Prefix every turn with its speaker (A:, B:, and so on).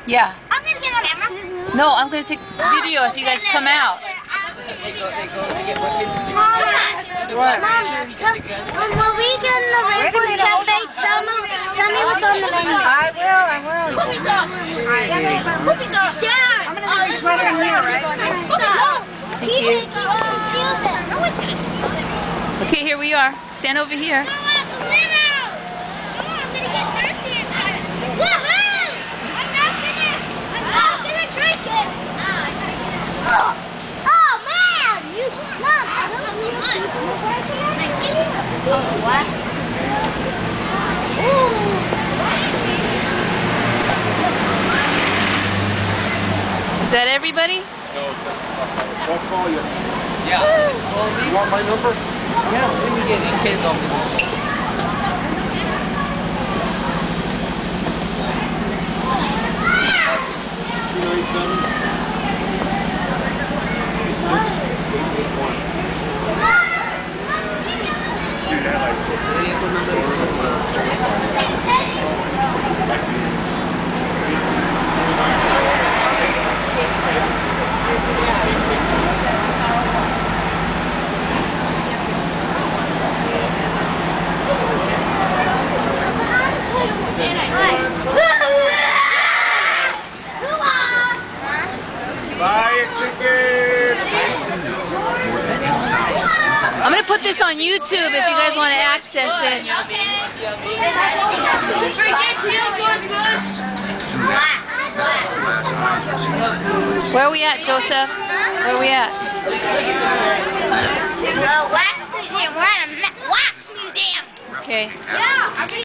A: Yeah.
B: I'm gonna get on camera.
A: No, I'm gonna take video so you guys come out.
B: Mom, when we get in the Rainforest Cafe, tell me what's on the menu.
C: I will.
B: Poopy sauce. Poopy sauce. Dad.
C: I'm gonna do this right in here, right?
A: Thank you.
B: No one's gonna steal them.
A: Okay, here we are. Stand over here.
B: Come on, I'm gonna get thirsty inside. Woohoo! I'm not gonna drink it. Oh man! Mom, what?
A: Is that everybody?
D: No, I'll call you.
E: Yeah, just call me.
D: You want my number?
E: Yeah, let me get in case of this.
D: Buy a ticket!
A: I'm gonna put this on YouTube if you guys want to access it. Where are we at, Joseph? Where are we at?
B: Wax museum. We're at a wax museum.
A: Okay.
B: Yeah.